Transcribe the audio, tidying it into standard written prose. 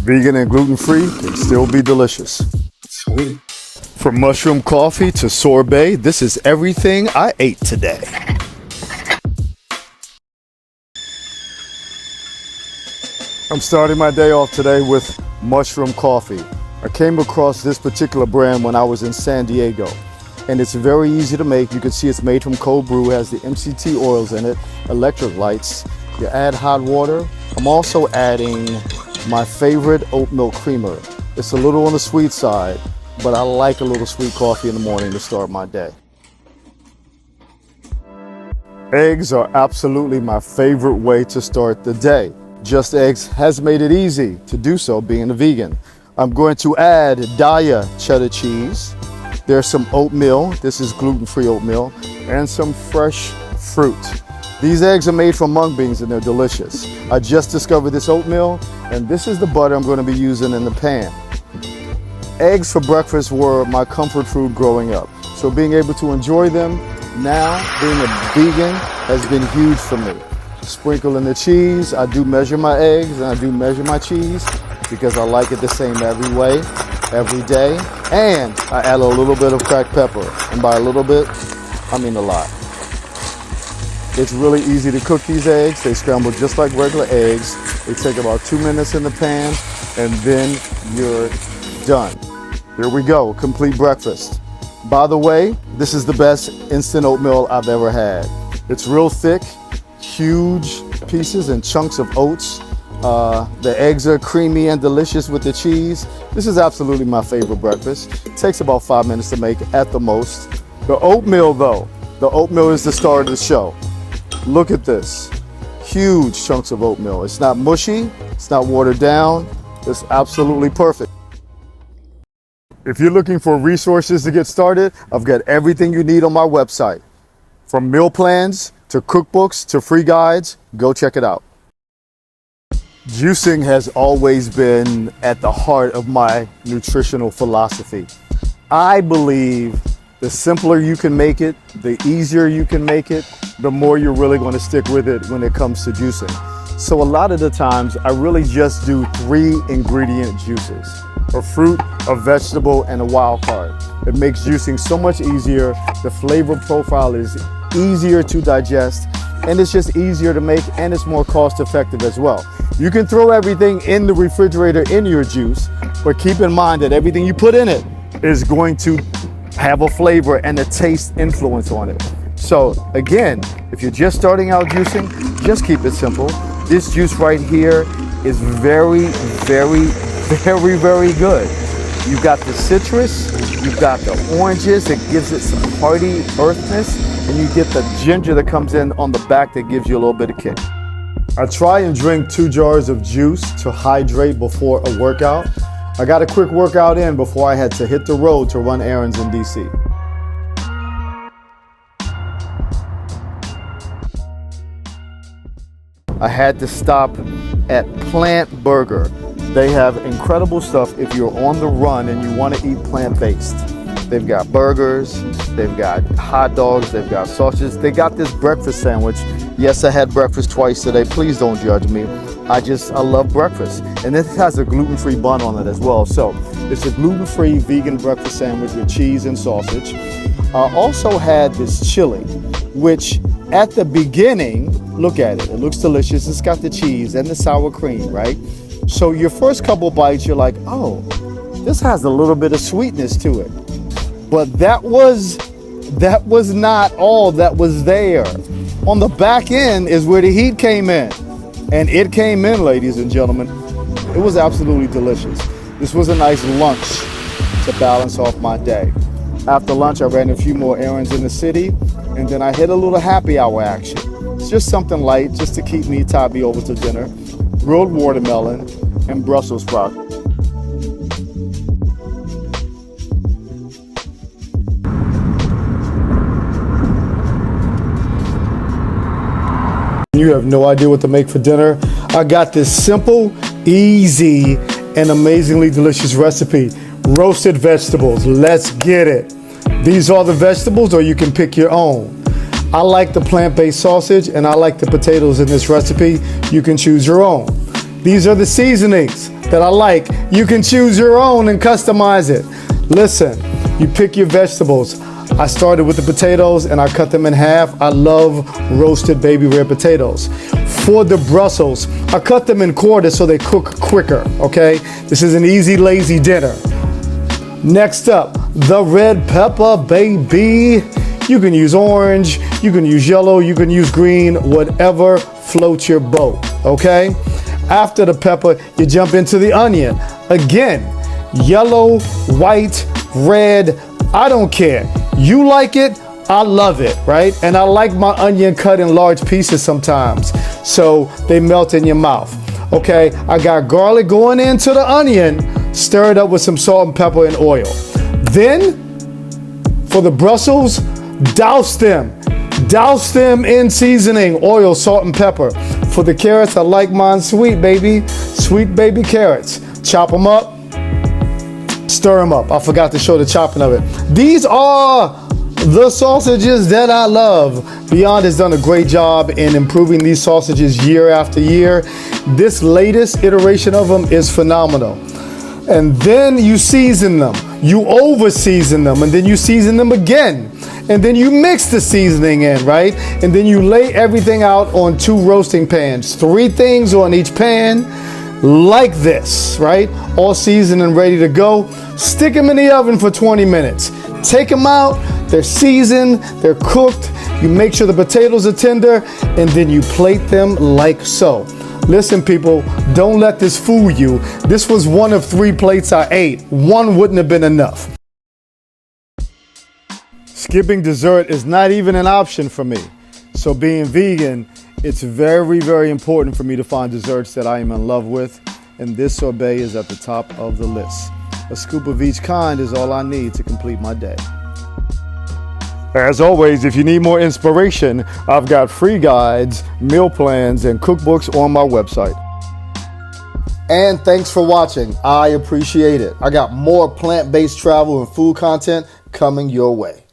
Vegan and gluten-free can still be delicious. Sweet. From mushroom coffee to sorbet, this is everything I ate today. I'm starting my day off today with mushroom coffee. I came across this particular brand when I was in San Diego, and it's very easy to make. You can see it's made from cold brew, has the MCT oils in it, electric lights. You add hot water. I'm also adding my favorite oatmeal creamer. It's a little on the sweet side, but I like a little sweet coffee in the morning to start my day. Eggs are absolutely my favorite way to start the day. Just Eggs has made it easy to do so being a vegan. I'm going to add Daya cheddar cheese. There's some oatmeal, this is gluten-free oatmeal, and some fresh fruit. These eggs are made from mung beans and they're delicious. I just discovered this oatmeal, and this is the butter I'm going to be using in the pan. Eggs for breakfast were my comfort food growing up, so being able to enjoy them now, being a vegan, has been huge for me. Sprinkle in the cheese. I do measure my eggs and I do measure my cheese because I like it the same every way, every day. And I add a little bit of cracked pepper, and by a little bit, I mean a lot. It's really easy to cook these eggs. They scramble just like regular eggs. They take about 2 minutes in the pan, and then you're done. Here we go, complete breakfast. By the way, this is the best instant oatmeal I've ever had. It's real thick, huge pieces and chunks of oats. The eggs are creamy and delicious with the cheese. This is absolutely my favorite breakfast. It takes about 5 minutes to make at the most. The oatmeal though, the oatmeal is the star of the show. Look at this, huge chunks of oatmeal. It's not mushy, it's not watered down, it's absolutely perfect. If you're looking for resources to get started, I've got everything you need on my website. From meal plans to cookbooks to free guides, go check it out. Juicing has always been at the heart of my nutritional philosophy. I believe the simpler you can make it, the easier you can make it, the more you're really going to stick with it when it comes to juicing. So a lot of the times I really just do 3 ingredient juices: a fruit, a vegetable, and a wild card. It makes juicing so much easier. The flavor profile is easier to digest, and it's just easier to make, and it's more cost effective as well. You can throw everything in the refrigerator in your juice, but keep in mind that everything you put in it is going to have a flavor and a taste influence on it. So again, if you're just starting out juicing, just keep it simple. This juice right here is very, very, very, very good. You've got the citrus, you've got the oranges, it gives it some hearty earthness, and you get the ginger that comes in on the back that gives you a little bit of kick. I try and drink 2 jars of juice to hydrate before a workout. I got a quick workout in before I had to hit the road to run errands in DC. I had to stop at PLNT Burger. They have incredible stuff if you're on the run and you want to eat plant-based. They've got burgers, they've got hot dogs, they've got sausages. They got this breakfast sandwich. Yes, I had breakfast twice today. Please don't judge me. I love breakfast. And this has a gluten-free bun on it as well. So it's a gluten-free vegan breakfast sandwich with cheese and sausage. I also had this chili, which at the beginning, look at it. It looks delicious. It's got the cheese and the sour cream, right? So your first couple bites, you're like, oh, this has a little bit of sweetness to it. But that was not all that was there. On the back end is where the heat came in. And it came in, ladies and gentlemen. It was absolutely delicious. This was a nice lunch to balance off my day. After lunch, I ran a few more errands in the city, and then I hit a little happy hour action. It's just something light, just to keep me tide me over to dinner. Grilled watermelon and Brussels sprouts. You have no idea what to make for dinner. I got this simple, easy, and amazingly delicious recipe. Roasted vegetables. Let's get it. These are the vegetables, or you can pick your own. I like the plant-based sausage, and I like the potatoes in this recipe. You can choose your own. These are the seasonings. that I like. You can choose your own and customize it. Listen, you pick your vegetables. I started with the potatoes and I cut them in half. I love roasted baby red potatoes. For the Brussels, I cut them in quarters so they cook quicker, okay? This is an easy, lazy dinner. Next up, the red pepper, baby. You can use orange, you can use yellow, you can use green, whatever floats your boat, okay? After the pepper, you jump into the onion. Again, yellow, white, red, I don't care. You like it, I love it, right? And I like my onion cut in large pieces sometimes, so they melt in your mouth. Okay, I got garlic going into the onion, stirred up with some salt and pepper and oil. Then, for the Brussels, douse them in seasoning, oil, salt, and pepper. For the carrots, I like mine sweet baby carrots. Chop them up, stir them up. I forgot to show the chopping of it. These are the sausages that I love. Beyond has done a great job in improving these sausages year after year. This latest iteration of them is phenomenal. And then you season them. You over season them, and then you season them again. And then you mix the seasoning in, right? And then you lay everything out on 2 roasting pans. 3 things on each pan, like this, right? All seasoned and ready to go. Stick them in the oven for 20 minutes. Take them out, they're seasoned, they're cooked. You make sure the potatoes are tender, and then you plate them like so. Listen, people, don't let this fool you. This was one of 3 plates I ate. 1 wouldn't have been enough. Skipping dessert is not even an option for me. So being vegan, it's very, very important for me to find desserts that I am in love with. And this sorbet is at the top of the list. A scoop of each kind is all I need to complete my day. As always, if you need more inspiration, I've got free guides, meal plans, and cookbooks on my website. And thanks for watching. I appreciate it. I got more plant-based travel and food content coming your way.